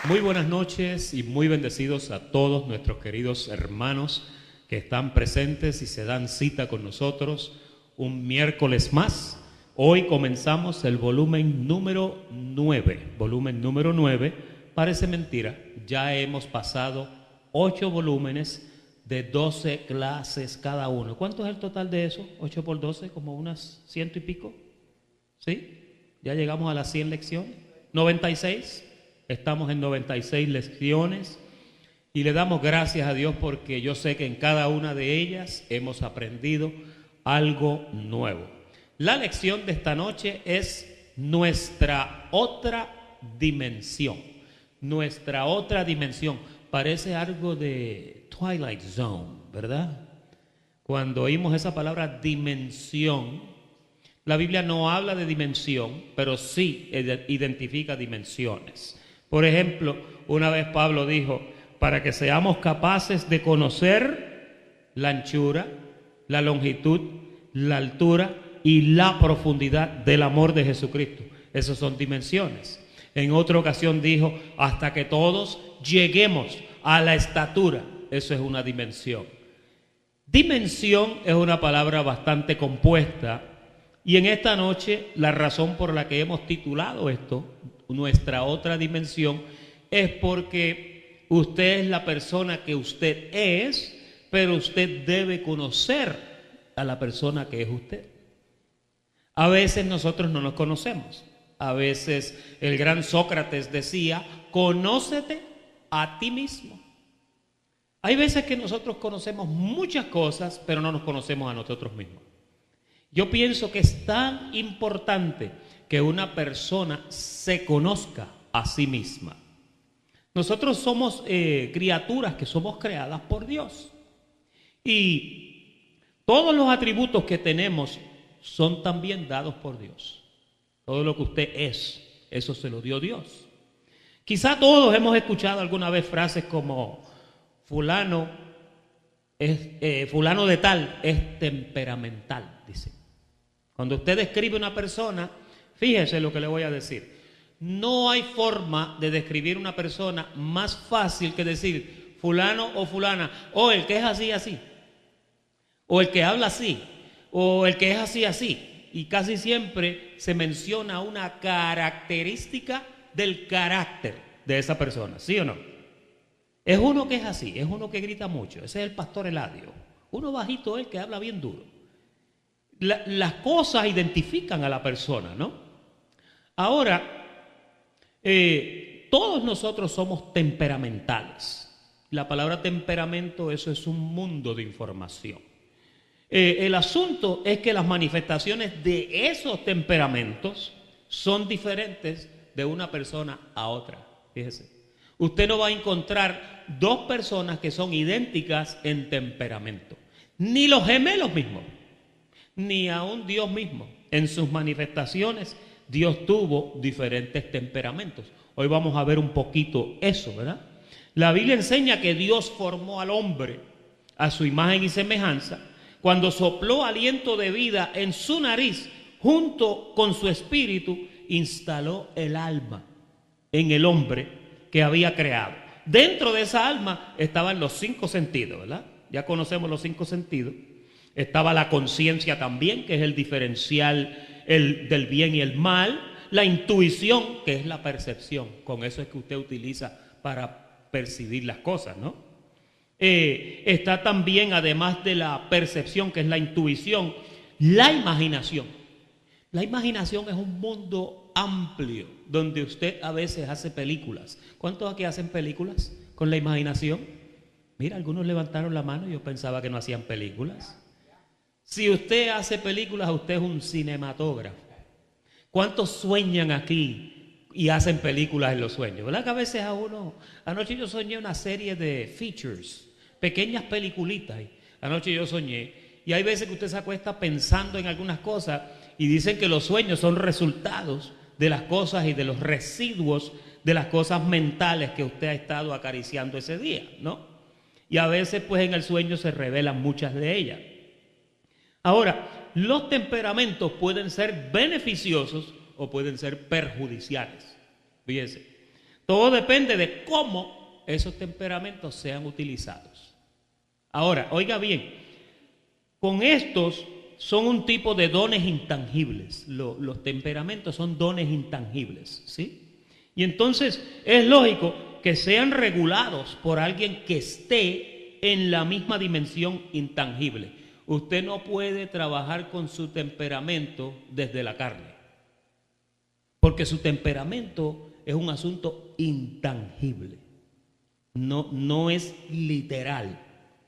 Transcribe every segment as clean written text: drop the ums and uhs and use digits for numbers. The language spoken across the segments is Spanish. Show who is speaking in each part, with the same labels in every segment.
Speaker 1: Muy buenas noches y muy bendecidos a todos nuestros queridos hermanos que están presentes y se dan cita con nosotros un miércoles más. Hoy comenzamos el volumen número 9. Volumen número 9, parece mentira, ya hemos pasado 8 volúmenes de 12 clases cada uno. ¿Cuánto es el total de eso? 8 por 12, como unas 100 y pico. ¿Sí? Ya llegamos a las 100 lecciones. 96. Estamos en 96 lecciones y le damos gracias a Dios porque yo sé que en cada una de ellas hemos aprendido algo nuevo. La lección de esta noche es nuestra otra dimensión. Nuestra otra dimensión. Parece algo de Twilight Zone, ¿verdad? Cuando oímos esa palabra dimensión, la Biblia no habla de dimensión, pero sí identifica dimensiones. Por ejemplo, una vez Pablo dijo, para que seamos capaces de conocer la anchura, la longitud, la altura y la profundidad del amor de Jesucristo. Esas son dimensiones. En otra ocasión dijo, hasta que todos lleguemos a la estatura. Eso es una dimensión. Dimensión es una palabra bastante compuesta y en esta noche la razón por la que hemos titulado esto, nuestra otra dimensión, es porque usted es la persona que usted es, pero usted debe conocer a la persona que es usted. A veces nosotros no nos conocemos. A veces el gran Sócrates decía, conócete a ti mismo. Hay veces que nosotros conocemos muchas cosas, pero no nos conocemos a nosotros mismos. Yo pienso que es tan importante que una persona se conozca a sí misma. Nosotros somos criaturas que somos creadas por Dios. Y todos los atributos que tenemos son también dados por Dios. Todo lo que usted es, eso se lo dio Dios. Quizá todos hemos escuchado alguna vez frases como fulano de tal es temperamental, dice. Cuando usted describe una persona, fíjese lo que le voy a decir. No hay forma de describir una persona más fácil que decir fulano o fulana, o el que es así, así, o el que habla así, o el que es así, así. Y casi siempre se menciona una característica del carácter de esa persona, ¿sí o no? Es uno que es así, es uno que grita mucho, ese es el pastor Eladio. Uno bajito es el que habla bien duro. Las cosas identifican a la persona, ¿no? Ahora, todos nosotros somos temperamentales. La palabra temperamento, eso es un mundo de información. El asunto es que las manifestaciones de esos temperamentos son diferentes de una persona a otra. Fíjese, usted no va a encontrar dos personas que son idénticas en temperamento, ni los gemelos mismos, ni aún Dios mismo. En sus manifestaciones, Dios tuvo diferentes temperamentos. Hoy vamos a ver un poquito eso, ¿verdad? La Biblia enseña que Dios formó al hombre a su imagen y semejanza. Cuando sopló aliento de vida en su nariz, junto con su espíritu, instaló el alma en el hombre que había creado. Dentro de esa alma estaban los 5 sentidos, ¿verdad? Ya conocemos los 5 sentidos. Estaba la conciencia también, que es el diferencial del bien y el mal. La intuición, que es la percepción. Con eso es que usted utiliza para percibir las cosas, ¿no? Está también, además de la percepción, que es la intuición, la imaginación. La imaginación es un mundo amplio, donde usted a veces hace películas. ¿Cuántos aquí hacen películas con la imaginación? Mira, algunos levantaron la mano y yo pensaba que no hacían películas. Si usted hace películas, usted es un cinematógrafo. ¿Cuántos sueñan aquí y hacen películas en los sueños? ¿Verdad que a veces a uno... Anoche yo soñé una serie de features, pequeñas peliculitas. Anoche yo soñé. Y hay veces que usted se acuesta pensando en algunas cosas y dicen que los sueños son resultados de las cosas y de los residuos de las cosas mentales que usted ha estado acariciando ese día, ¿no? Y a veces pues en el sueño se revelan muchas de ellas. Ahora, los temperamentos pueden ser beneficiosos o pueden ser perjudiciales. Fíjense, Todo depende de cómo esos temperamentos sean utilizados. Ahora, oiga bien, con estos son un tipo de dones intangibles. Los temperamentos son dones intangibles, ¿sí? Y entonces es lógico que sean regulados por alguien que esté en la misma dimensión intangible. Usted no puede trabajar con su temperamento desde la carne, porque su temperamento es un asunto intangible. No es literal.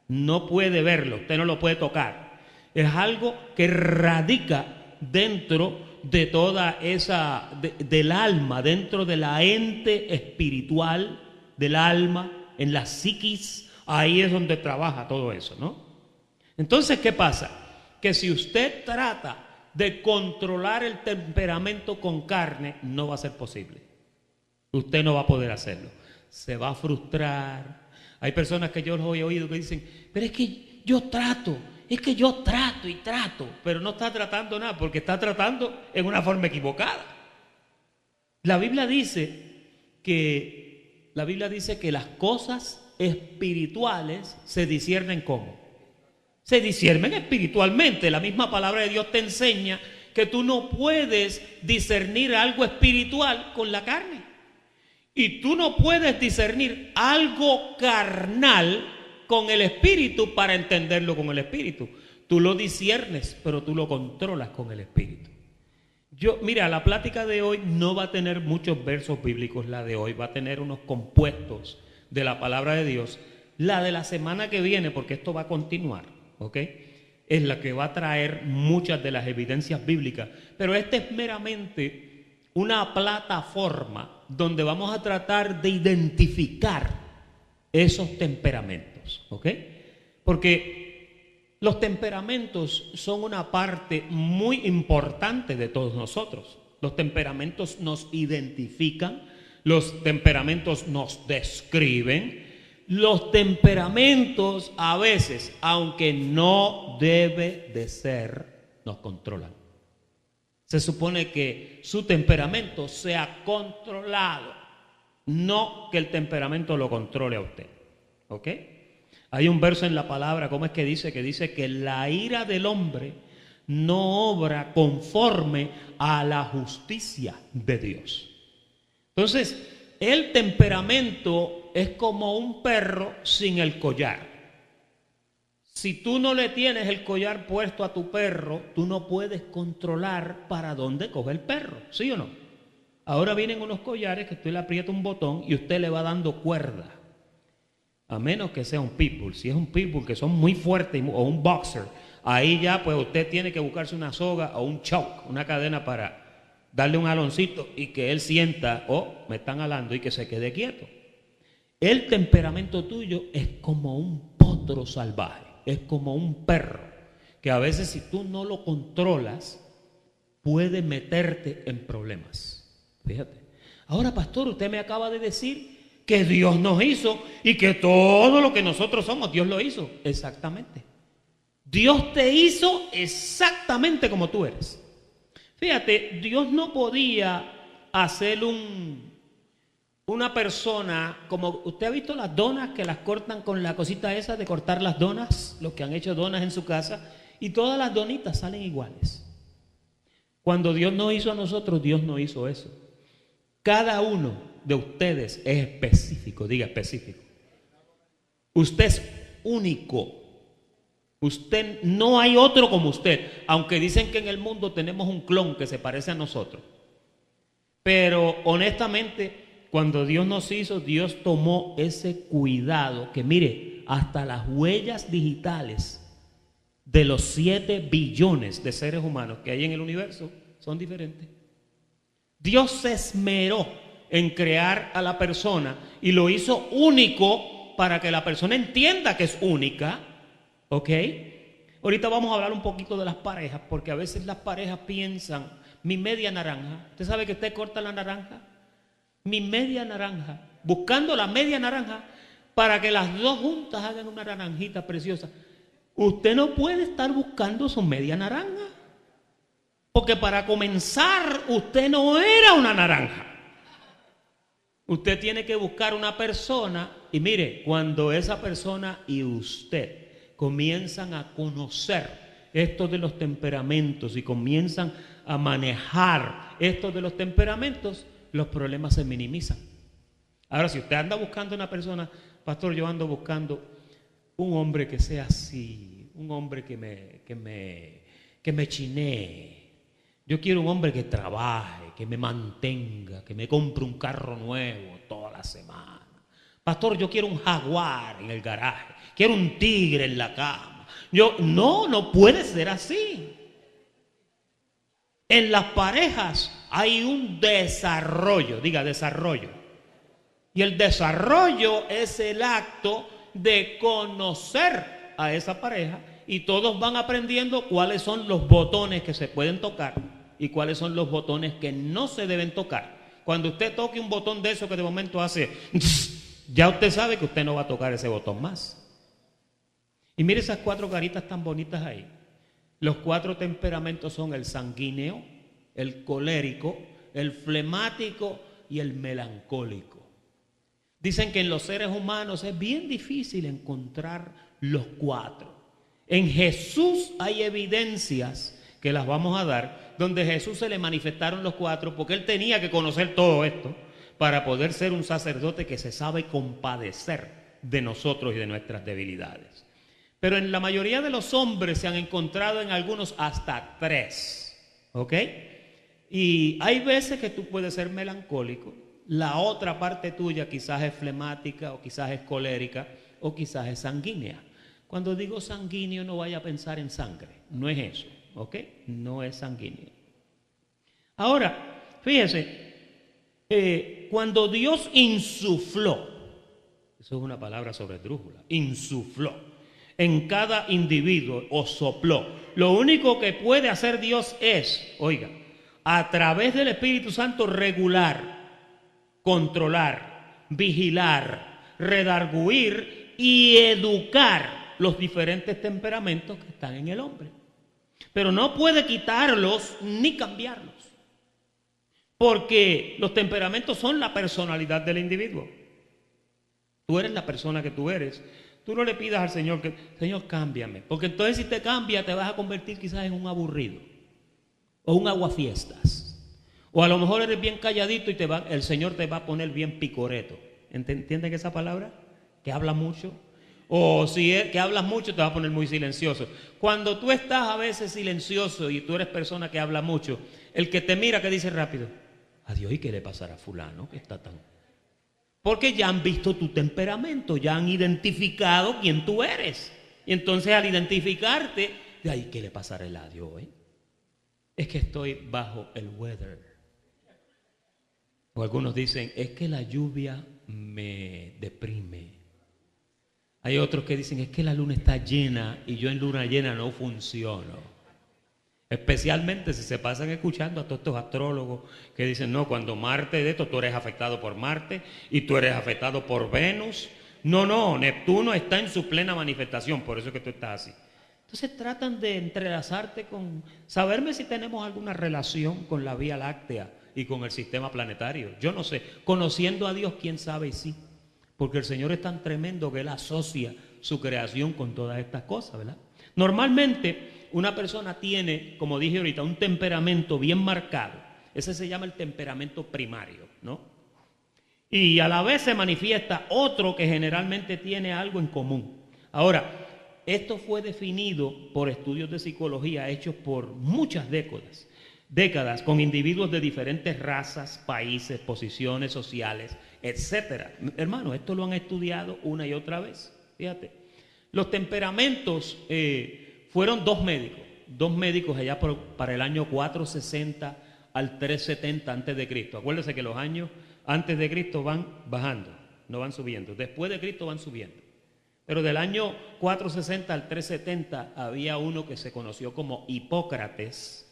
Speaker 1: No puede verlo, usted no lo puede tocar. Es algo que radica dentro de toda esa, del alma, dentro de la ente espiritual del alma, en la psiquis. Ahí es donde trabaja todo eso, ¿no? Entonces, ¿qué pasa? Que si usted trata de controlar el temperamento con carne, no va a ser posible. Usted no va a poder hacerlo. Se va a frustrar. Hay personas que yo los he oído que dicen, pero es que yo trato y trato, pero no está tratando nada, porque está tratando en una forma equivocada. La Biblia dice que las cosas espirituales se disciernen ¿cómo? Se disciernen espiritualmente. La misma palabra de Dios te enseña que tú no puedes discernir algo espiritual con la carne. Y tú no puedes discernir algo carnal con el espíritu para entenderlo con el espíritu. Tú lo disciernes, pero tú lo controlas con el espíritu. Mira, la plática de hoy no va a tener muchos versos bíblicos, la de hoy va a tener unos compuestos de la palabra de Dios. La de la semana que viene, porque esto va a continuar, ¿ok? Es la que va a traer muchas de las evidencias bíblicas, pero esta es meramente una plataforma donde vamos a tratar de identificar esos temperamentos, ¿ok? Porque los temperamentos son una parte muy importante de todos nosotros. Los temperamentos nos identifican, los temperamentos nos describen, los temperamentos a veces, aunque no debe de ser, nos controlan. Se supone que su temperamento sea controlado, no que el temperamento lo controle a usted, ¿ok? Hay un verso en la palabra, ¿cómo es que dice? Que dice que la ira del hombre no obra conforme a la justicia de Dios. Entonces, el temperamento es como un perro sin el collar. Si tú no le tienes el collar puesto a tu perro, tú no puedes controlar para dónde coge el perro, ¿sí o no? Ahora vienen unos collares que usted le aprieta un botón y usted le va dando cuerda. A menos que sea un pitbull. Si es un pitbull que son muy fuertes o un boxer, ahí ya pues usted tiene que buscarse una soga o un choke, una cadena para darle un aloncito y que él sienta, me están alando, y que se quede quieto. El temperamento tuyo es como un potro salvaje, es como un perro, que a veces si tú no lo controlas, puede meterte en problemas. Fíjate. Ahora, pastor, usted me acaba de decir que Dios nos hizo y que todo lo que nosotros somos, Dios lo hizo. Exactamente. Dios te hizo exactamente como tú eres. Fíjate, Dios no podía hacer una persona, como usted ha visto las donas que las cortan con la cosita esa de cortar las donas, los que han hecho donas en su casa, y todas las donitas salen iguales. Cuando Dios nos hizo a nosotros, Dios no hizo eso. Cada uno de ustedes es específico, diga específico. Usted es único. Usted, no hay otro como usted, aunque dicen que en el mundo tenemos un clon que se parece a nosotros. Pero honestamente, cuando Dios nos hizo, Dios tomó ese cuidado que mire, hasta las huellas digitales de los 7 billones de seres humanos que hay en el universo son diferentes. Dios se esmeró en crear a la persona y lo hizo único para que la persona entienda que es única, ¿ok? Ahorita vamos a hablar un poquito de las parejas, porque a veces las parejas piensan, mi media naranja, ¿usted sabe que usted corta la naranja? Mi media naranja, buscando la media naranja para que las dos juntas hagan una naranjita preciosa. Usted no puede estar buscando su media naranja, porque para comenzar usted no era una naranja. Usted tiene que buscar una persona y mire, cuando esa persona y usted comienzan a conocer esto de los temperamentos y comienzan a manejar esto de los temperamentos, los problemas se minimizan. Ahora, si usted anda buscando una persona, pastor, yo ando buscando un hombre que sea así, un hombre que me chinee. Yo quiero un hombre que trabaje, que me mantenga, que me compre un carro nuevo toda la semana. Pastor, yo quiero un jaguar en el garaje, quiero un tigre en la cama. No puede ser así. En las parejas hay un desarrollo, diga desarrollo. Y el desarrollo es el acto de conocer a esa pareja y todos van aprendiendo cuáles son los botones que se pueden tocar y cuáles son los botones que no se deben tocar. Cuando usted toque un botón de eso que de momento hace, ya usted sabe que usted no va a tocar ese botón más. Y mire esas 4 caritas tan bonitas ahí. Los 4 temperamentos son el sanguíneo, el colérico, el flemático y el melancólico. Dicen que en los seres humanos es bien difícil encontrar los 4. En Jesús hay evidencias que las vamos a dar, donde a Jesús se le manifestaron los 4, porque Él tenía que conocer todo esto para poder ser un sacerdote que se sabe compadecer de nosotros y de nuestras debilidades. Pero en la mayoría de los hombres se han encontrado en algunos hasta 3, ¿ok? Y hay veces que tú puedes ser melancólico, la otra parte tuya quizás es flemática o quizás es colérica o quizás es sanguínea. Cuando digo sanguíneo no vaya a pensar en sangre, no es eso, ¿ok? No es sanguíneo. Ahora, fíjese, cuando Dios insufló, eso es una palabra sobre esdrújula, insufló en cada individuo o sopló. Lo único que puede hacer Dios es, oiga, a través del Espíritu Santo regular, controlar, vigilar, redarguir y educar los diferentes temperamentos que están en el hombre. Pero no puede quitarlos ni cambiarlos, porque los temperamentos son la personalidad del individuo. Tú eres la persona que tú eres. Tú no le pidas al Señor que, Señor, cámbiame, porque entonces si te cambia te vas a convertir quizás en un aburrido o un aguafiestas. O a lo mejor eres bien calladito y el Señor te va a poner bien picoreto. ¿Entienden esa palabra? Que habla mucho. O si es que hablas mucho te va a poner muy silencioso. Cuando tú estás a veces silencioso y tú eres persona que habla mucho, el que te mira, que dice rápido, adiós, ¿y qué le pasará a fulano que está tan? Porque ya han visto tu temperamento, ya han identificado quién tú eres. Y entonces al identificarte, de ahí, ¿qué le pasará el adiós? Es que estoy bajo el weather. O algunos dicen, es que la lluvia me deprime. Hay otros que dicen, es que la luna está llena y yo en luna llena no funciono. Especialmente si se pasan escuchando a todos estos astrólogos que dicen, no, cuando Marte de esto, tú eres afectado por Marte y tú eres afectado por Venus. No, Neptuno está en su plena manifestación, por eso es que tú estás así. Entonces tratan de entrelazarte con, saberme si tenemos alguna relación con la Vía Láctea y con el sistema planetario. Yo no sé, conociendo a Dios, quién sabe y sí. Porque el Señor es tan tremendo que Él asocia su creación con todas estas cosas, ¿verdad? Normalmente una persona tiene, como dije ahorita, un temperamento bien marcado. Ese se llama el temperamento primario, ¿no? Y a la vez se manifiesta otro que generalmente tiene algo en común. Ahora, esto fue definido por estudios de psicología hechos por muchas décadas con individuos de diferentes razas, países, posiciones sociales, etcétera. Hermano, esto lo han estudiado una y otra vez. Fíjate, los temperamentos fueron dos médicos allá para el año 460 al 370 antes de Cristo. Acuérdense que los años antes de Cristo van bajando, no van subiendo. Después de Cristo van subiendo. Pero del año 460 al 370 había uno que se conoció como Hipócrates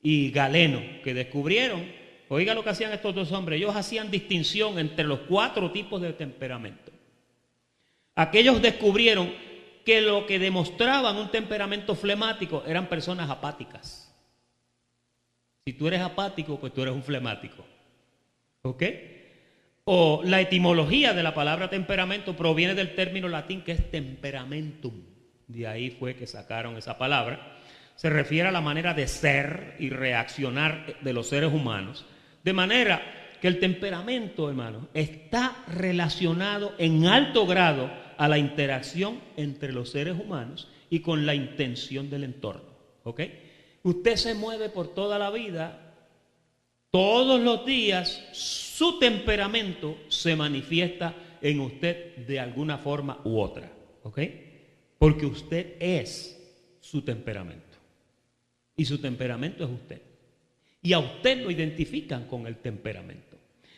Speaker 1: y Galeno, que descubrieron, oiga lo que hacían estos dos hombres, ellos hacían distinción entre los 4 tipos de temperamento. Aquellos descubrieron que lo que demostraban un temperamento flemático eran personas apáticas. Si tú eres apático, pues tú eres un flemático. ¿Ok? o la etimología de la palabra temperamento proviene del término latín que es temperamentum. De ahí fue que sacaron esa palabra. Se refiere a la manera de ser y reaccionar de los seres humanos. De manera que el temperamento, hermano, está relacionado en alto grado a la interacción entre los seres humanos y con la intención del entorno. ¿Ok? Usted se mueve por toda la vida, todos los días, su temperamento se manifiesta en usted de alguna forma u otra. ¿Ok? Porque usted es su temperamento. Y su temperamento es usted. Y a usted lo identifican con el temperamento.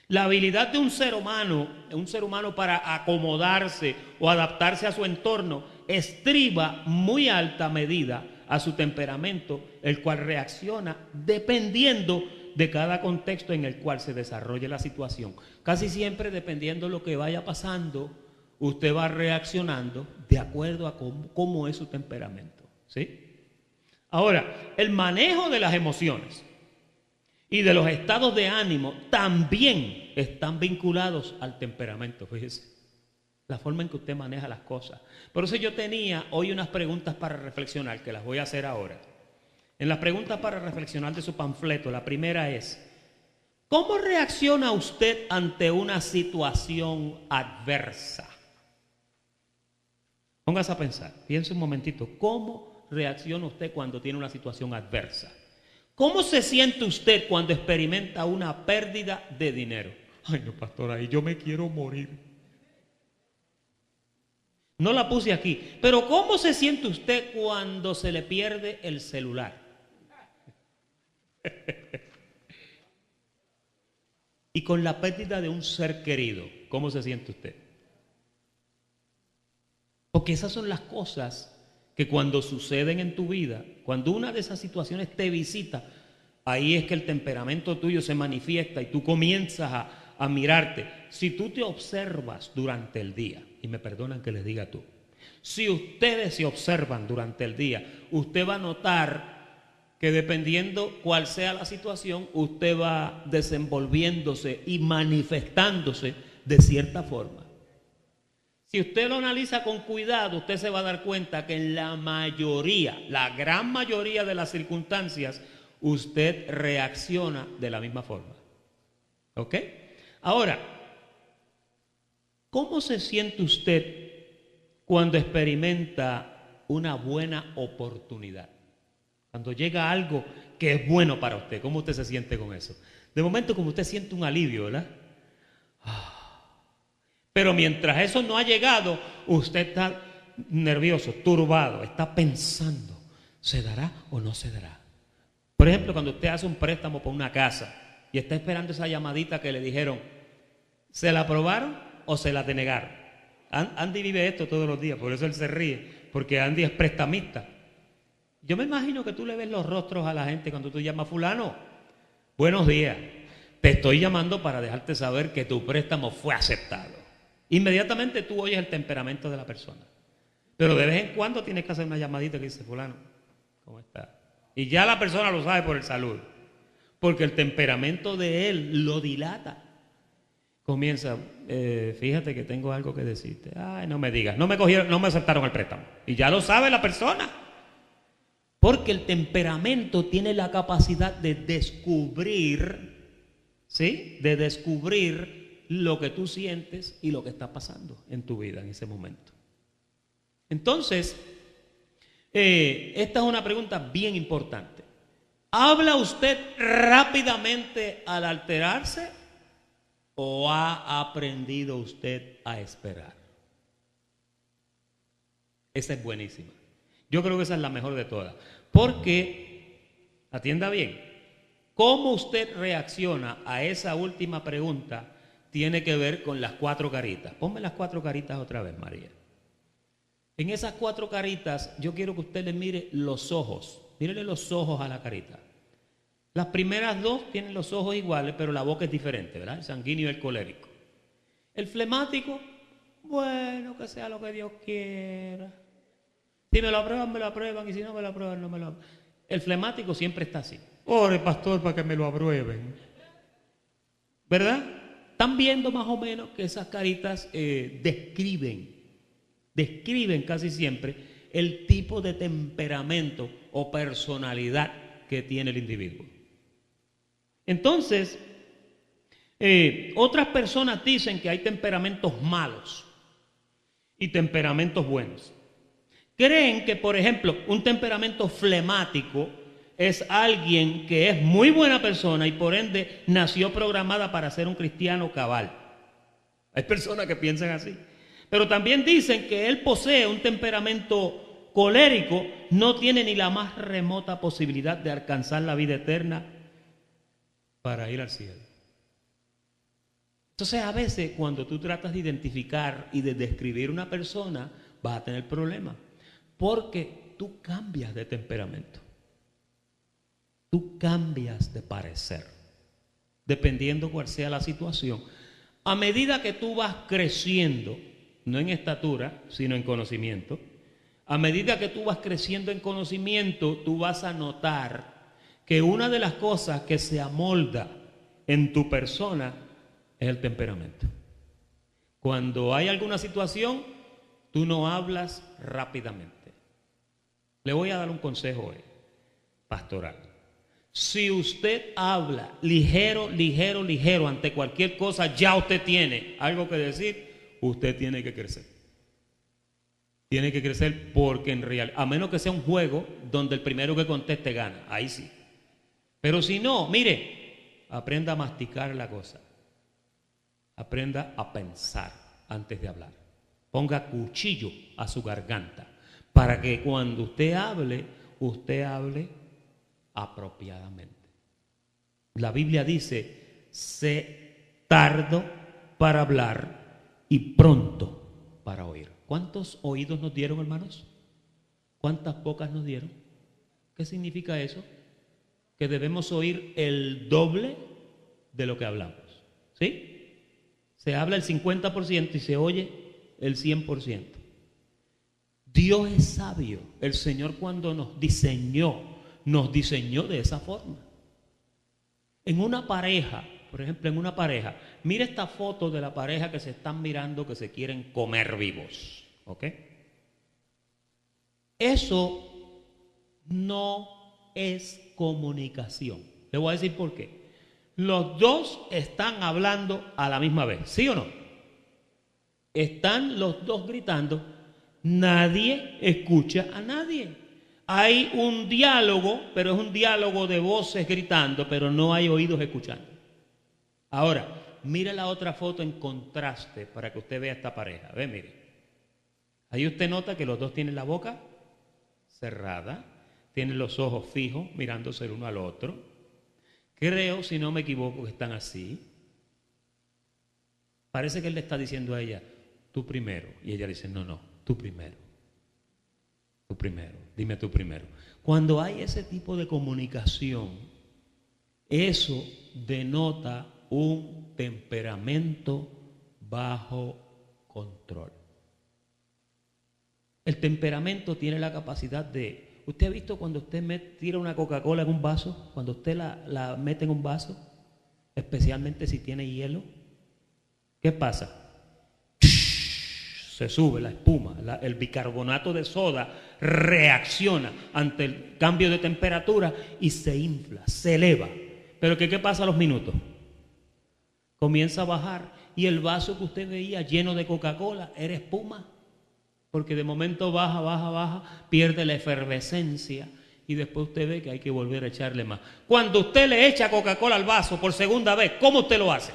Speaker 1: La habilidad de un ser humano para acomodarse o adaptarse a su entorno, estriba muy alta medida a su temperamento, el cual reacciona dependiendo de cada contexto en el cual se desarrolle la situación. Casi siempre, dependiendo de lo que vaya pasando, usted va reaccionando de acuerdo a cómo es su temperamento. ¿Sí? Ahora, el manejo de las emociones y de los estados de ánimo también están vinculados al temperamento, fíjese, la forma en que usted maneja las cosas. Por eso yo tenía hoy unas preguntas para reflexionar, que las voy a hacer ahora. En las preguntas para reflexionar de su panfleto, la primera es: ¿cómo reacciona usted ante una situación adversa? Póngase a pensar, piense un momentito, ¿cómo reacciona usted cuando tiene una situación adversa? ¿Cómo se siente usted cuando experimenta una pérdida de dinero? Ay, no, pastor, ahí yo me quiero morir. No la puse aquí, pero ¿cómo se siente usted cuando se le pierde el celular? Y con la pérdida de un ser querido, ¿cómo se siente usted? Porque esas son las cosas que cuando suceden en tu vida, cuando una de esas situaciones te visita, ahí es que el temperamento tuyo se manifiesta y tú comienzas a mirarte. Si tú te observas durante el día, y me perdonan que les diga tú, si ustedes se observan durante el día, usted va a notar que dependiendo cuál sea la situación, usted va desenvolviéndose y manifestándose de cierta forma. Si usted lo analiza con cuidado, usted se va a dar cuenta que en la mayoría, la gran mayoría de las circunstancias, usted reacciona de la misma forma. ¿Ok? Ahora, ¿cómo se siente usted cuando experimenta una buena oportunidad? Cuando llega algo que es bueno para usted, ¿cómo usted se siente con eso? De momento, como usted siente un alivio, ¿verdad? Pero mientras eso no ha llegado, usted está nervioso, turbado, está pensando, ¿se dará o no se dará? Por ejemplo, cuando usted hace un préstamo por una casa y está esperando esa llamadita que le dijeron, ¿se la aprobaron o se la denegaron? Andy vive esto todos los días, por eso él se ríe, porque Andy es prestamista. Yo me imagino que tú le ves los rostros a la gente cuando tú llamas: fulano, buenos días, te estoy llamando para dejarte saber que tu préstamo fue aceptado. Inmediatamente tú oyes el temperamento de la persona. Pero de vez en cuando tienes que hacer una llamadita que dice: fulano, ¿cómo está? Y ya la persona lo sabe por el saludo, porque el temperamento de él lo dilata. Comienza, fíjate que tengo algo que decirte. Ay, no me digas, no me aceptaron el préstamo. Y ya lo sabe la persona. Porque el temperamento tiene la capacidad de descubrir, ¿sí? De descubrir lo que tú sientes y lo que está pasando en tu vida en ese momento. Entonces, esta es una pregunta bien importante. ¿Habla usted rápidamente al alterarse o ha aprendido usted a esperar? Esa es buenísima. Yo creo que esa es la mejor de todas. Porque, atienda bien, cómo usted reacciona a esa última pregunta tiene que ver con las 4 caritas. Ponme las 4 caritas otra vez, María. En esas 4 caritas yo quiero que usted le mire los ojos. Mírele los ojos a la carita. Las primeras 2 tienen los ojos iguales, pero la boca es diferente, ¿verdad? El sanguíneo y el colérico. El flemático, bueno, que sea lo que Dios quiera. Si me lo aprueban, y si no me lo aprueban, no me lo aprueban. El flemático siempre está así. Ore, pastor, para que me lo aprueben. ¿Verdad? están viendo más o menos que esas caritas describen casi siempre el tipo de temperamento o personalidad que tiene el individuo. Entonces, otras personas dicen que hay temperamentos malos y temperamentos buenos. Creen que, por ejemplo, un temperamento flemático es alguien que es muy buena persona y por ende nació programada para ser un cristiano cabal. Hay personas que piensan así. Pero también dicen que él posee un temperamento colérico, no tiene ni la más remota posibilidad de alcanzar la vida eterna para ir al cielo. Entonces, a veces cuando tú tratas de identificar y de describir una persona, vas a tener problemas, porque tú cambias de temperamento. Tú cambias de parecer, dependiendo cuál sea la situación. A medida que tú vas creciendo, no en estatura, sino en conocimiento, a medida que tú vas creciendo en conocimiento, tú vas a notar que una de las cosas que se amolda en tu persona es el temperamento. Cuando hay alguna situación, tú no hablas rápidamente. Le voy a dar un consejo hoy, pastoral. Si usted habla ligero ante cualquier cosa, ya usted tiene algo que decir, usted tiene que crecer. Tiene que crecer porque en realidad, a menos que sea un juego donde el primero que conteste gana, ahí sí. Pero si no, mire, aprenda a masticar la cosa. Aprenda a pensar antes de hablar. Ponga cuchillo a su garganta para que cuando usted hable apropiadamente. La Biblia dice, sé tardo para hablar y pronto para oír. ¿Cuántos oídos nos dieron, hermanos? ¿Cuántas bocas nos dieron? ¿Qué significa eso? Que debemos oír el doble de lo que hablamos. ¿Sí? Se habla el 50% y se oye el 100%. Dios es sabio. El Señor cuando nos diseñó de esa forma. En una pareja, por ejemplo, mira esta foto de la pareja que se están mirando, que se quieren comer vivos, ¿ok? Eso no es comunicación. Le voy a decir por qué. Los dos están hablando a la misma vez, ¿sí o no? Están los dos gritando, nadie escucha a nadie. Hay un diálogo, pero es un diálogo de voces gritando, pero no hay oídos escuchando. Ahora, mire la otra foto en contraste para que usted vea esta pareja. Ve, mire. Ahí usted nota que los dos tienen la boca cerrada, tienen los ojos fijos, mirándose el uno al otro. Creo, si no me equivoco, que están así. Parece que él le está diciendo a ella, tú primero. Y ella dice, no, tú primero. Tú primero, dime tú primero. Cuando hay ese tipo de comunicación, eso denota un temperamento bajo control. El temperamento tiene la capacidad de... ¿Usted ha visto cuando usted tira una Coca-Cola en un vaso? Cuando usted la mete en un vaso, especialmente si tiene hielo, ¿qué pasa? Se sube la espuma, el bicarbonato de soda reacciona ante el cambio de temperatura y se infla, se eleva. Pero ¿qué pasa a los minutos? Comienza a bajar y el vaso que usted veía lleno de Coca-Cola era espuma, porque de momento baja, pierde la efervescencia y después usted ve que hay que volver a echarle más. Cuando usted le echa Coca-Cola al vaso por segunda vez, ¿cómo usted lo hace?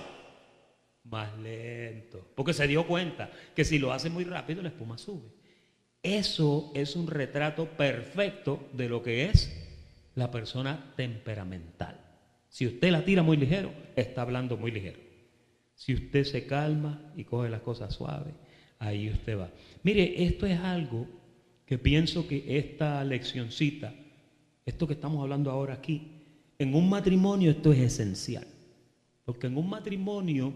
Speaker 1: Más lento, porque se dio cuenta que si lo hace muy rápido la espuma sube. Eso es un retrato perfecto de lo que es la persona temperamental. Si usted la tira muy ligero, está hablando muy ligero. Si usted se calma y coge las cosas suaves, ahí usted va. Mire, esto es algo que pienso que esta leccioncita, esto que estamos hablando ahora aquí, en un matrimonio esto es esencial. Porque en un matrimonio,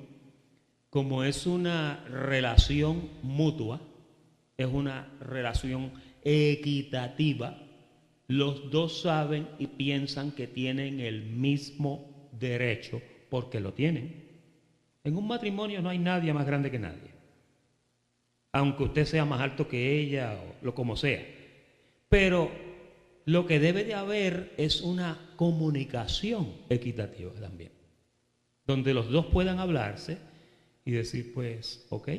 Speaker 1: como es una relación mutua, es una relación equitativa, los dos saben y piensan que tienen el mismo derecho porque lo tienen. En un matrimonio no hay nadie más grande que nadie, aunque usted sea más alto que ella o lo como sea. Pero lo que debe de haber es una comunicación equitativa también, donde los dos puedan hablarse y decir, pues, ok.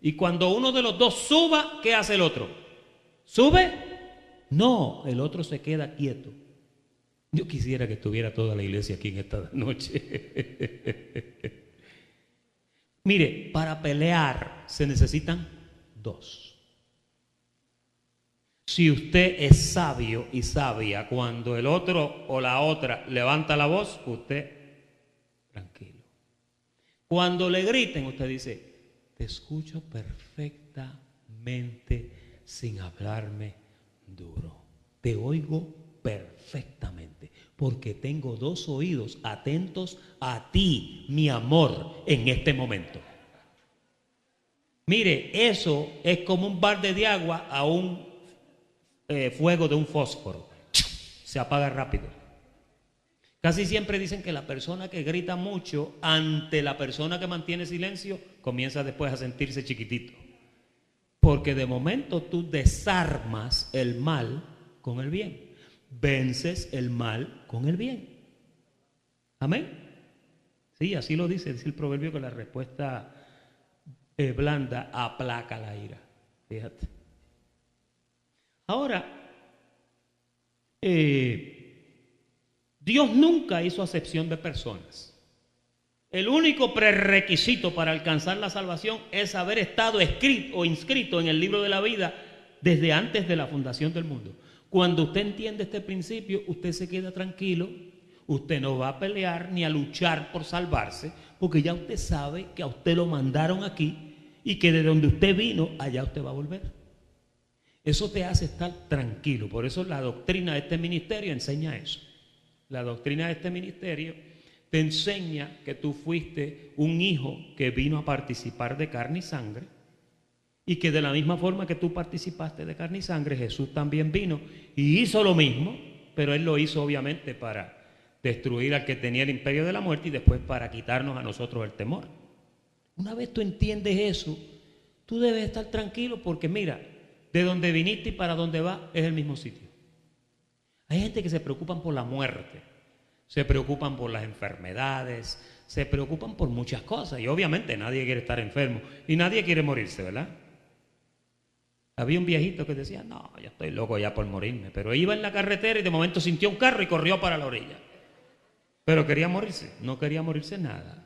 Speaker 1: Y cuando uno de los dos suba, ¿qué hace el otro? ¿Sube? No, el otro se queda quieto. Yo quisiera que estuviera toda la iglesia aquí en esta noche. Mire, para pelear se necesitan dos. Si usted es sabio y sabia, cuando el otro o la otra levanta la voz, usted tranquilo. Cuando le griten, usted dice, te escucho perfectamente sin hablarme duro. Te oigo perfectamente, porque tengo dos oídos atentos a ti, mi amor, en este momento. Mire, eso es como un balde de agua a un fuego de un fósforo. Se apaga rápido. Casi siempre dicen que la persona que grita mucho ante la persona que mantiene silencio comienza después a sentirse chiquitito. Porque de momento tú desarmas el mal con el bien. Vences el mal con el bien. Amén. Sí, así lo dice el proverbio, que la respuesta blanda aplaca la ira. Fíjate. Ahora, Dios nunca hizo acepción de personas. El único prerequisito para alcanzar la salvación es haber estado escrito o inscrito en el libro de la vida desde antes de la fundación del mundo. Cuando usted entiende este principio, usted se queda tranquilo, usted no va a pelear ni a luchar por salvarse, porque ya usted sabe que a usted lo mandaron aquí y que de donde usted vino, allá usted va a volver. Eso te hace estar tranquilo. Por eso la doctrina de este ministerio enseña eso. La doctrina de este ministerio te enseña que tú fuiste un hijo que vino a participar de carne y sangre, y que de la misma forma que tú participaste de carne y sangre, Jesús también vino y hizo lo mismo, pero Él lo hizo obviamente para destruir al que tenía el imperio de la muerte y después para quitarnos a nosotros el temor. Una vez tú entiendes eso, tú debes estar tranquilo, porque mira, de donde viniste y para donde vas es el mismo sitio. Hay gente que se preocupan por la muerte, se preocupan por las enfermedades, se preocupan por muchas cosas, y obviamente nadie quiere estar enfermo y nadie quiere morirse, ¿verdad? Había un viejito que decía, no, yo estoy loco ya por morirme, pero iba en la carretera y de momento sintió un carro y corrió para la orilla. Pero quería morirse, no quería morirse nada.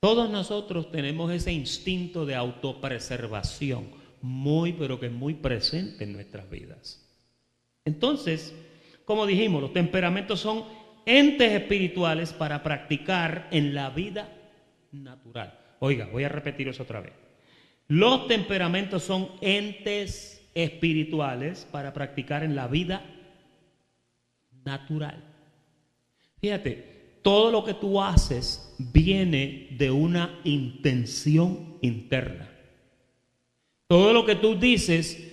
Speaker 1: Todos nosotros tenemos ese instinto de autopreservación muy, pero que es muy presente en nuestras vidas. Entonces, como dijimos, los temperamentos son entes espirituales para practicar en la vida natural. Oiga, voy a repetir eso otra vez. Los temperamentos son entes espirituales para practicar en la vida natural. Fíjate, todo lo que tú haces viene de una intención interna. Todo lo que tú dices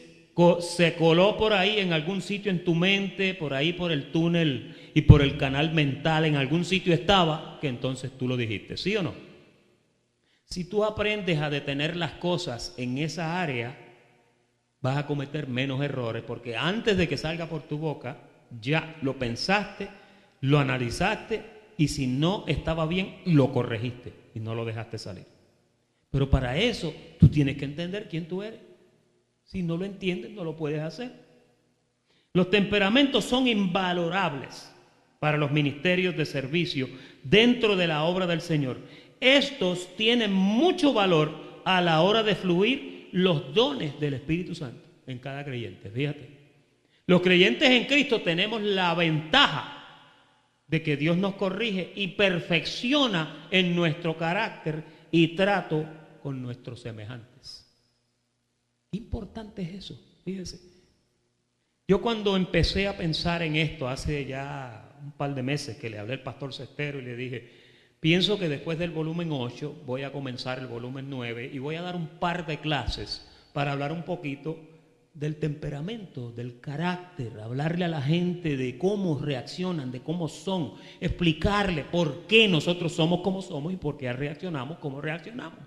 Speaker 1: se coló por ahí en algún sitio en tu mente, por ahí por el túnel y por el canal mental, en algún sitio estaba, que entonces tú lo dijiste, ¿sí o no? Si tú aprendes a detener las cosas en esa área, vas a cometer menos errores, porque antes de que salga por tu boca, ya lo pensaste, lo analizaste, y si no estaba bien, lo corregiste y no lo dejaste salir. Pero para eso tú tienes que entender quién tú eres. Si no lo entiendes, no lo puedes hacer. Los temperamentos son invalorables para los ministerios de servicio dentro de la obra del Señor. Estos tienen mucho valor a la hora de fluir los dones del Espíritu Santo en cada creyente. Fíjate, los creyentes en Cristo tenemos la ventaja de que Dios nos corrige y perfecciona en nuestro carácter y trato con nuestros semejantes. Qué importante es eso, fíjese. Yo cuando empecé a pensar en esto hace ya un par de meses, que le hablé al pastor Cestero y le dije, pienso que después del volumen 8 voy a comenzar el volumen 9 y voy a dar un par de clases para hablar un poquito del temperamento, del carácter, hablarle a la gente de cómo reaccionan, de cómo son, explicarle por qué nosotros somos como somos y por qué reaccionamos como reaccionamos.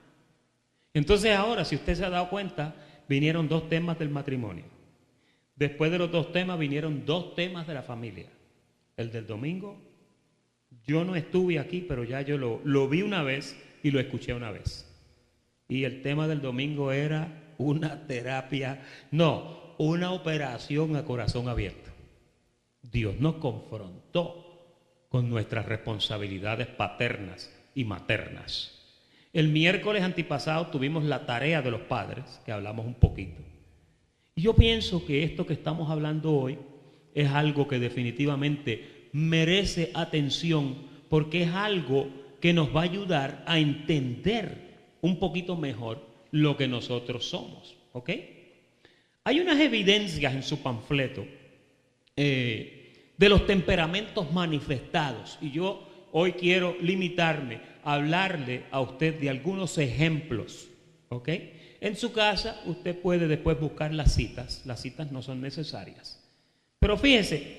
Speaker 1: Entonces ahora, si usted se ha dado cuenta, vinieron 2 temas del matrimonio. Después de los 2 temas vinieron 2 temas de la familia. El del domingo, yo no estuve aquí, pero ya yo lo vi una vez y lo escuché una vez. Y el tema del domingo era una terapia, no, una operación a corazón abierto. Dios nos confrontó con nuestras responsabilidades paternas y maternas. El miércoles antipasado tuvimos la tarea de los padres, que hablamos un poquito. Y yo pienso que esto que estamos hablando hoy es algo que definitivamente merece atención, porque es algo que nos va a ayudar a entender un poquito mejor lo que nosotros somos, ¿ok? Hay unas evidencias en su panfleto de los temperamentos manifestados, y yo hoy quiero limitarme a hablarle a usted de algunos ejemplos, ¿ok? En su casa usted puede después buscar las citas no son necesarias. Pero fíjense,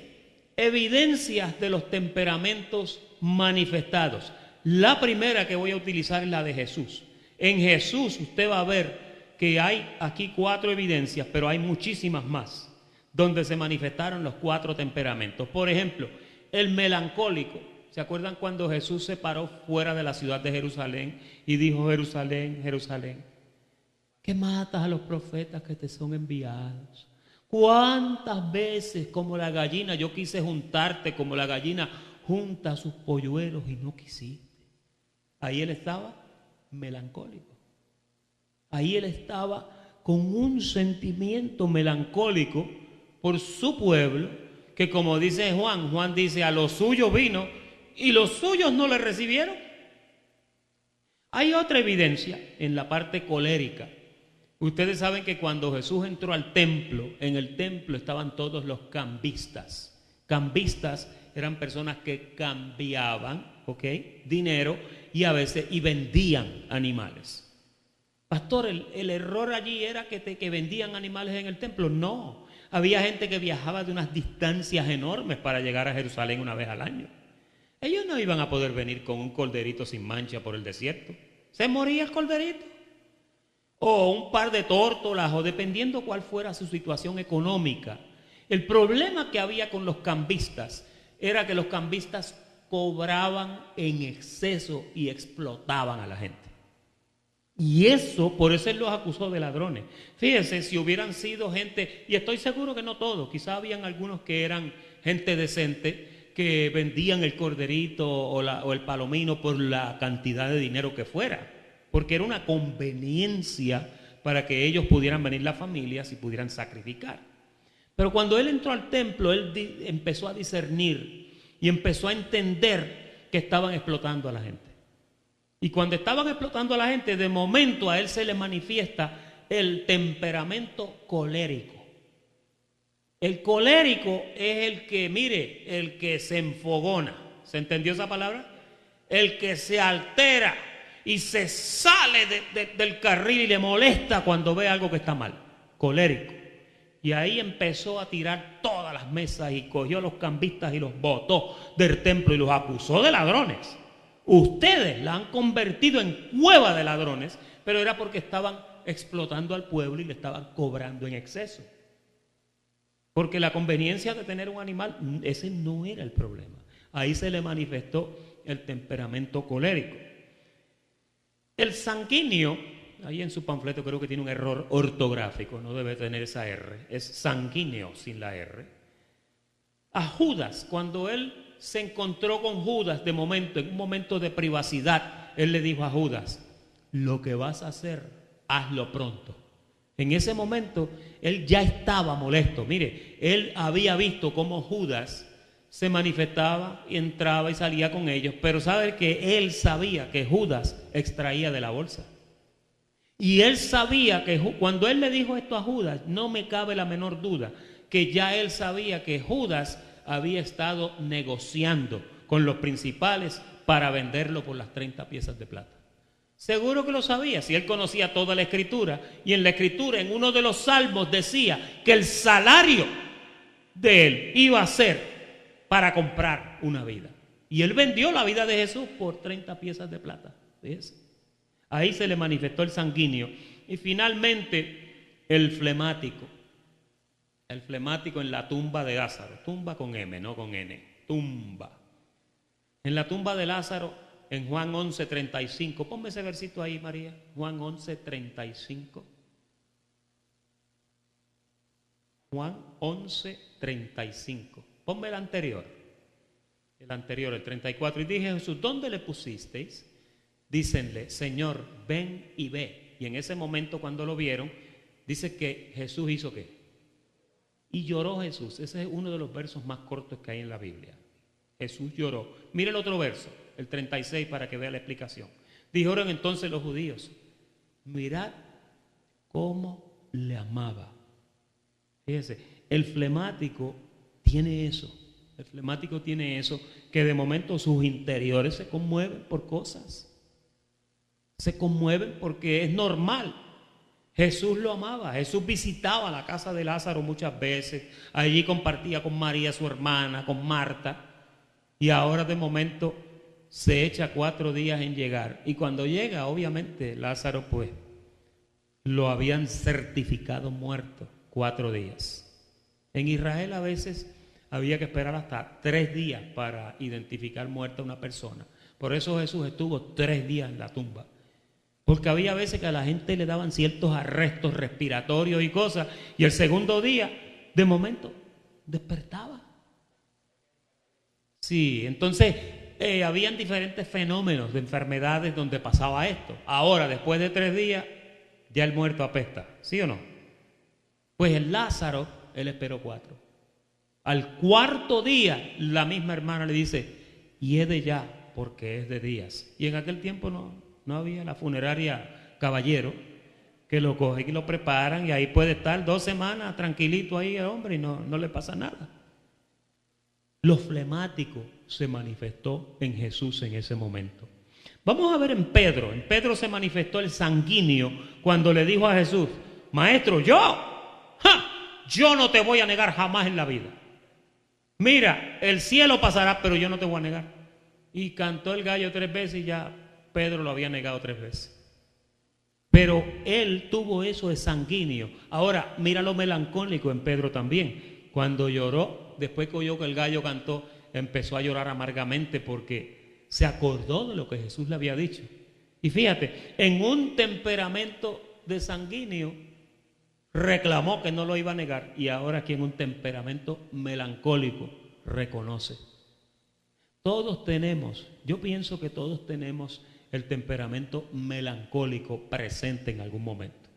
Speaker 1: evidencias de los temperamentos manifestados. La primera que voy a utilizar es la de Jesús. En Jesús usted va a ver que hay aquí 4 evidencias, pero hay muchísimas más, donde se manifestaron los 4 temperamentos. Por ejemplo, el melancólico. ¿Se acuerdan cuando Jesús se paró fuera de la ciudad de Jerusalén y dijo: Jerusalén, Jerusalén, que matas a los profetas que te son enviados? ¿Cuántas veces como la gallina yo quise juntarte, como la gallina junta a sus polluelos y no quisiste? Ahí él estaba melancólico. Ahí él estaba con un sentimiento melancólico por su pueblo, que como dice Juan dice: a los suyos vino y los suyos no le recibieron. Hay otra evidencia en la parte colérica. Ustedes saben que cuando Jesús entró al templo, en el templo estaban todos los cambistas. Cambistas eran personas que cambiaban, ¿ok?, dinero y a veces vendían animales. Pastor, el error allí era que vendían animales en el templo. No, había gente que viajaba de unas distancias enormes para llegar a Jerusalén una vez al año. Ellos no iban a poder venir con un corderito sin mancha por el desierto. Se moría el corderito. O un par de tórtolas, o dependiendo cuál fuera su situación económica. El problema que había con los cambistas era que los cambistas cobraban en exceso y explotaban a la gente. Y eso, por eso él los acusó de ladrones. Fíjense, si hubieran sido gente, y estoy seguro que no todos, quizás habían algunos que eran gente decente, que vendían el corderito o el palomino por la cantidad de dinero que fuera, porque era una conveniencia para que ellos pudieran venir las familias y pudieran sacrificar. Pero cuando él entró al templo, él empezó a discernir y empezó a entender que estaban explotando a la gente. Y cuando estaban explotando a la gente, de momento a él se le manifiesta el temperamento colérico. El colérico es el que, mire, el que se enfogona. ¿Se entendió esa palabra? El que se altera y se sale del carril y le molesta cuando ve algo que está mal. Colérico. Y ahí empezó a tirar todas las mesas y cogió a los cambistas y los botó del templo y los acusó de ladrones. Ustedes la han convertido en cueva de ladrones, pero era porque estaban explotando al pueblo y le estaban cobrando en exceso. Porque la conveniencia de tener un animal, ese no era el problema. Ahí se le manifestó el temperamento colérico. El sanguíneo, ahí en su panfleto creo que tiene un error ortográfico, no debe tener esa R, es sanguíneo sin la R. A Judas, cuando él se encontró con Judas de momento, en un momento de privacidad, él le dijo a Judas: lo que vas a hacer, hazlo pronto. En ese momento, él ya estaba molesto. Mire, él había visto cómo Judas se manifestaba y entraba y salía con ellos, pero sabe que él sabía que Judas extraía de la bolsa. Y él sabía que cuando él le dijo esto a Judas, no me cabe la menor duda, que ya él sabía que Judas había estado negociando con los principales para venderlo por las 30 piezas de plata. Seguro que lo sabía, si él conocía toda la escritura. Y en la escritura, en uno de los salmos, decía que el salario de él iba a ser para comprar una vida. Y él vendió la vida de Jesús por 30 piezas de plata. ¿Ves? Ahí se le manifestó el sanguíneo. Y finalmente el flemático. El flemático en la tumba de Lázaro. Tumba con M, no con N. Tumba. En la tumba de Lázaro, en Juan 11:35. Ponme ese versito ahí, María. Juan 11:35. Juan 11:35. Ponme el anterior. El 34. Y dije, Jesús, ¿dónde le pusisteis? Dícenle, Señor, ven y ve. Y en ese momento cuando lo vieron, dice que Jesús hizo ¿qué? Y lloró Jesús. Ese es uno de los versos más cortos que hay en la Biblia. Jesús lloró. Mire el otro verso, el 36, para que vea la explicación. Dijeron entonces los judíos, mirad cómo le amaba. Fíjese, el flemático tiene eso. El flemático tiene eso, que de momento sus interiores se conmueven por cosas. Se conmueven porque es normal. Jesús lo amaba. Jesús visitaba la casa de Lázaro muchas veces. Allí compartía con María, su hermana, con Marta. Y ahora de momento se echa 4 días en llegar. Y cuando llega, obviamente, Lázaro pues lo habían certificado muerto 4 días. En Israel a veces había que esperar hasta 3 días para identificar muerta a una persona. Por eso Jesús estuvo 3 días en la tumba. Porque había veces que a la gente le daban ciertos arrestos respiratorios y cosas. Y el segundo día, de momento, despertaba. Sí, entonces habían diferentes fenómenos de enfermedades donde pasaba esto. Ahora, después de 3 días, ya el muerto apesta. ¿Sí o no? Pues el Lázaro, él esperó 4. Al 4.º día, la misma hermana le dice, hiede ya, porque es de días. Y en aquel tiempo no había la funeraria Caballero, que lo cogen y lo preparan, y ahí puede estar 2 semanas tranquilito ahí el hombre y no le pasa nada. Lo flemático se manifestó en Jesús en ese momento. Vamos a ver en Pedro. En Pedro se manifestó el sanguíneo cuando le dijo a Jesús, Maestro, yo no te voy a negar jamás en la vida. Mira, el cielo pasará, pero yo no te voy a negar. Y cantó el gallo 3 veces y ya Pedro lo había negado 3 veces. Pero él tuvo eso de sanguíneo. Ahora, mira lo melancólico en Pedro también. Cuando lloró, después que oyó que el gallo cantó, empezó a llorar amargamente porque se acordó de lo que Jesús le había dicho. Y fíjate, en un temperamento de sanguíneo, reclamó que no lo iba a negar. Y ahora aquí en un temperamento melancólico, reconoce. Todos tenemos, yo pienso que todos tenemos el temperamento melancólico presente en algún momento.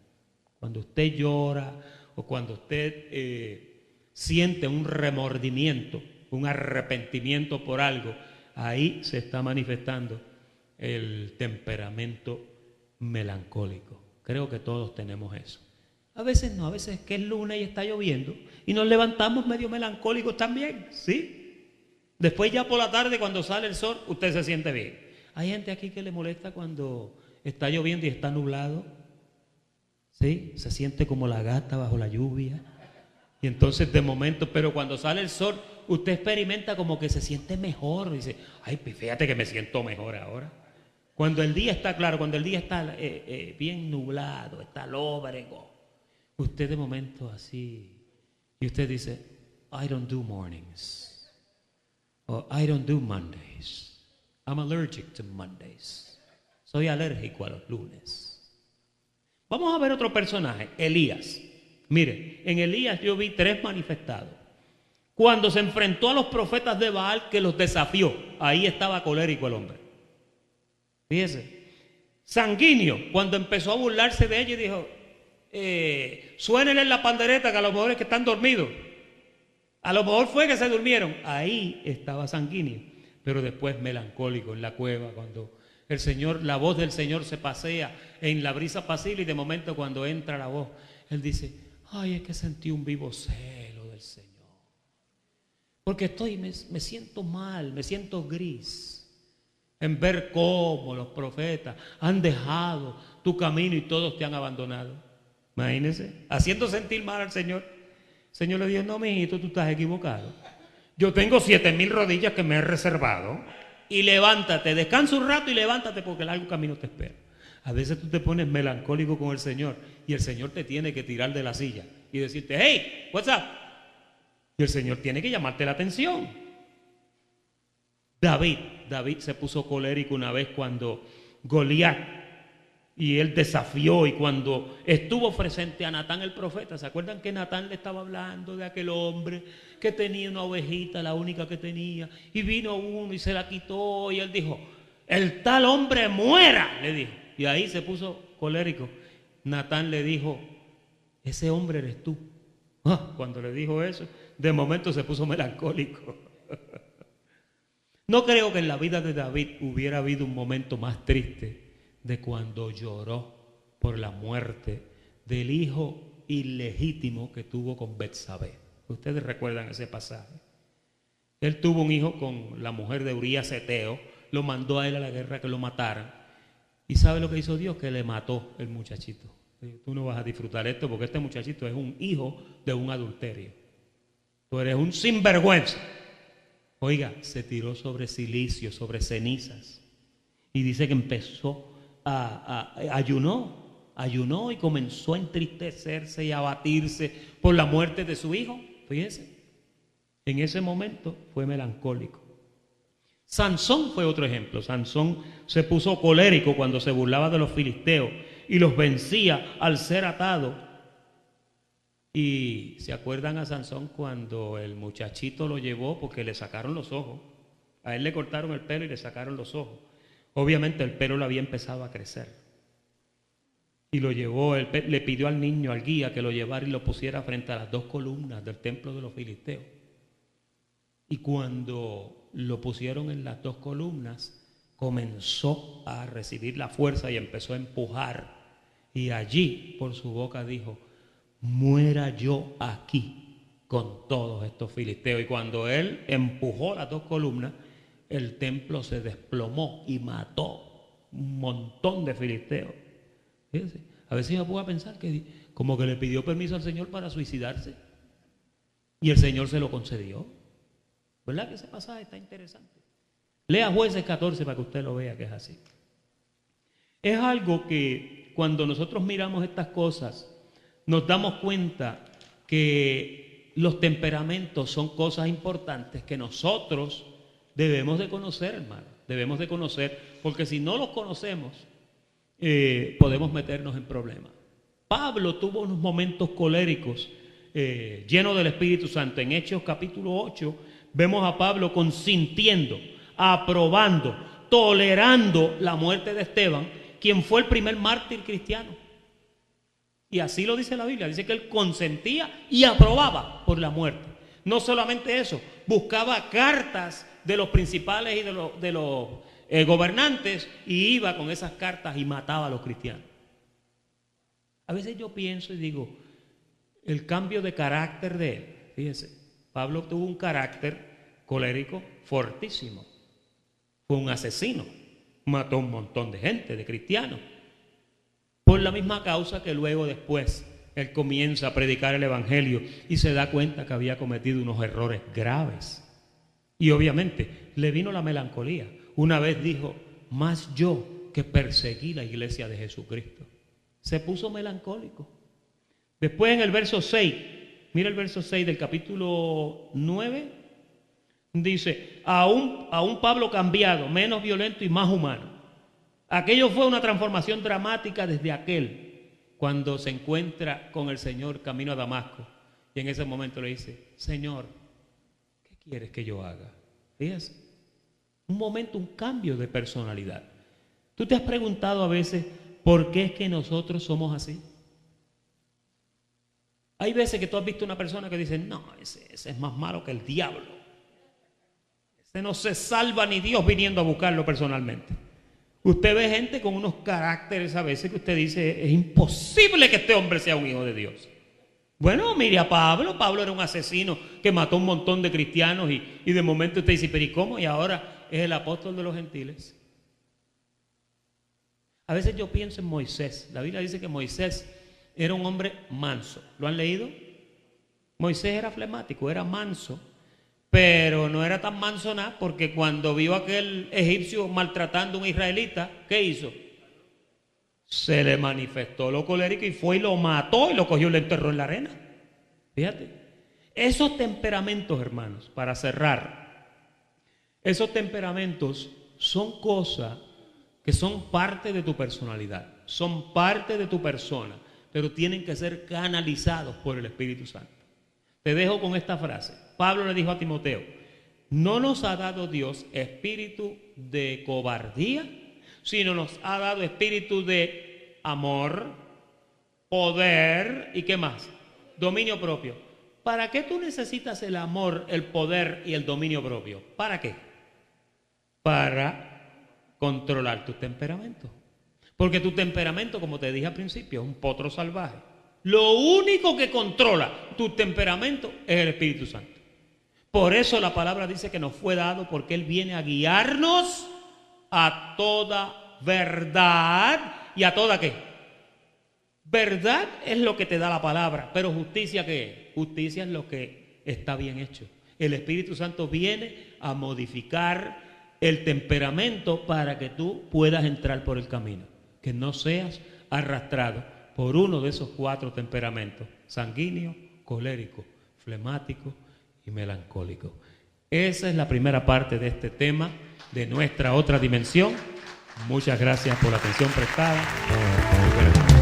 Speaker 1: Cuando usted llora o cuando usted siente un remordimiento, un arrepentimiento por algo, ahí se está manifestando el temperamento melancólico. Creo que todos tenemos eso. A veces no, a veces es que es lunes y está lloviendo y nos levantamos medio melancólicos también, ¿sí? Después ya por la tarde cuando sale el sol, usted se siente bien. Hay gente aquí que le molesta cuando está lloviendo y está nublado, ¿sí? Se siente como la gata bajo la lluvia. Y entonces de momento, pero cuando sale el sol, usted experimenta como que se siente mejor. Dice, ay, pues fíjate que me siento mejor ahora. Cuando el día está claro, cuando el día está bien nublado, está lóbrego, usted de momento así, y usted dice, I don't do mornings, or I don't do Mondays. I'm allergic to Mondays. Soy alérgico a los lunes. Vamos a ver otro personaje, Elías. Mire, en Elías yo vi 3 manifestados. Cuando se enfrentó a los profetas de Baal que los desafió, ahí estaba colérico el hombre. Fíjese, sanguíneo, cuando empezó a burlarse de ellos y dijo, suénenle en la pandereta que a lo mejor es que están dormidos. A lo mejor fue que se durmieron. Ahí estaba sanguíneo, pero después melancólico en la cueva cuando el Señor, la voz del Señor se pasea en la brisa apacible y de momento cuando entra la voz, él dice, ay, es que sentí un vivo celo del Señor. Porque me siento mal, me siento gris. en ver cómo los profetas han dejado tu camino y todos te han abandonado. Imagínense, haciendo sentir mal al Señor. El Señor le dijo, no, mijito, tú estás equivocado. Yo tengo 7,000 rodillas que me he reservado. Y levántate, descansa un rato y levántate porque el largo camino te espera. A veces tú te pones melancólico con el Señor y el Señor te tiene que tirar de la silla y decirte, hey, what's up? Y el Señor tiene que llamarte la atención. David se puso colérico una vez cuando Goliat, y él desafió, y cuando estuvo frente a Natán el profeta, ¿se acuerdan que Natán le estaba hablando de aquel hombre que tenía una ovejita, la única que tenía, y vino uno y se la quitó, y él dijo, el tal hombre muera, le dijo, y ahí se puso colérico. Natán le dijo, ese hombre eres tú. Cuando le dijo eso, de momento se puso melancólico. No creo que en la vida de David hubiera habido un momento más triste de cuando lloró por la muerte del hijo ilegítimo que tuvo con Betsabé. Ustedes recuerdan ese pasaje. Él tuvo un hijo con la mujer de Urías Eteo, lo mandó a él a la guerra que lo mataran. ¿Y sabe lo que hizo Dios? Que le mató el muchachito. Tú no vas a disfrutar esto porque este muchachito es un hijo de un adulterio. Tú eres un sinvergüenza. Oiga, se tiró sobre silicio, sobre cenizas. Y dice que empezó ayunó y comenzó a entristecerse y a abatirse por la muerte de su hijo. Fíjense, en ese momento fue melancólico. Sansón fue otro ejemplo. Sansón se puso colérico cuando se burlaba de los filisteos y los vencía al ser atado. Y se acuerdan a Sansón cuando el muchachito lo llevó porque le sacaron los ojos. A él le cortaron el pelo y le sacaron los ojos. Obviamente el pelo le había empezado a crecer. Y lo llevó, le pidió al niño, al guía, que lo llevara y lo pusiera frente a las 2 columnas del templo de los filisteos. Y cuando lo pusieron en las 2 columnas, comenzó a recibir la fuerza y empezó a empujar. Y allí, por su boca, dijo, muera yo aquí con todos estos filisteos. Y cuando él empujó las 2 columnas, el templo se desplomó y mató un montón de filisteos. Fíjense, a veces yo puedo pensar que como que le pidió permiso al Señor para suicidarse y el Señor se lo concedió. ¿Verdad que ese pasaje está interesante? Lea Jueces 14 para que usted lo vea que es así. Es algo que cuando nosotros miramos estas cosas nos damos cuenta que los temperamentos son cosas importantes que nosotros debemos de conocer, hermano. Debemos de conocer, porque si no los conocemos, podemos meternos en problemas. Pablo tuvo unos momentos coléricos, llenos del Espíritu Santo. En Hechos capítulo 8, vemos a Pablo consintiendo, aprobando, tolerando la muerte de Esteban, quien fue el primer mártir cristiano. Y así lo dice la Biblia, dice que él consentía y aprobaba por la muerte. No solamente eso, buscaba cartas de los principales y de los gobernantes y iba con esas cartas y mataba a los cristianos. A veces yo pienso y digo, el cambio de carácter de él, fíjense, Pablo tuvo un carácter colérico fortísimo, fue un asesino, mató a un montón de gente, de cristianos, por la misma causa que luego después él comienza a predicar el evangelio y se da cuenta que había cometido unos errores graves. Y obviamente le vino la melancolía. Una vez dijo, más yo que perseguí la iglesia de Jesucristo. Se puso melancólico. Después en el verso 6, mira el verso 6 del capítulo 9, dice, aún Pablo cambiado, menos violento y más humano. Aquello fue una transformación dramática desde aquel, cuando se encuentra con el Señor camino a Damasco. Y en ese momento le dice, Señor, ¿qué quieres que yo haga? Fíjense, un momento, un cambio de personalidad. ¿Tú te has preguntado a veces por qué es que nosotros somos así? Hay veces que tú has visto una persona que dice, no, ese es más malo que el diablo. Ese no se salva ni Dios viniendo a buscarlo personalmente. Usted ve gente con unos caracteres a veces que usted dice, es imposible que este hombre sea un hijo de Dios. Bueno, mire a Pablo. Pablo era un asesino que mató un montón de cristianos y de momento usted dice, pero ¿y cómo? Y ahora es el apóstol de los gentiles. A veces yo pienso en Moisés. La Biblia dice que Moisés era un hombre manso. ¿Lo han leído? Moisés era flemático, era manso, pero no era tan manso nada, porque cuando vio a aquel egipcio maltratando a un israelita, ¿qué hizo? Se le manifestó lo colérico y fue y lo mató y lo cogió y lo enterró en la arena. Fíjate, esos temperamentos, hermanos, para cerrar, esos temperamentos son cosas que son parte de tu personalidad, son parte de tu persona, pero tienen que ser canalizados por el Espíritu Santo. Te dejo con esta frase. Pablo le dijo a Timoteo: no nos ha dado Dios espíritu de cobardía, sino nos ha dado espíritu de amor, poder y ¿qué más? Dominio propio. ¿Para qué tú necesitas el amor, el poder y el dominio propio? ¿Para qué? Para controlar tu temperamento. Porque tu temperamento, como te dije al principio, es un potro salvaje. Lo único que controla tu temperamento es el Espíritu Santo. Por eso la palabra dice que nos fue dado, porque Él viene a guiarnos a toda verdad. ¿Y a toda qué? Verdad es lo que te da la palabra, pero justicia, ¿qué es? Justicia es lo que está bien hecho. El Espíritu Santo viene a modificar el temperamento para que tú puedas entrar por el camino, que no seas arrastrado por uno de esos 4 temperamentos: sanguíneo, colérico, flemático y melancólico. Esa es la primera parte de este tema, de nuestra otra dimensión. Muchas gracias por la atención prestada. Muy buenas noches.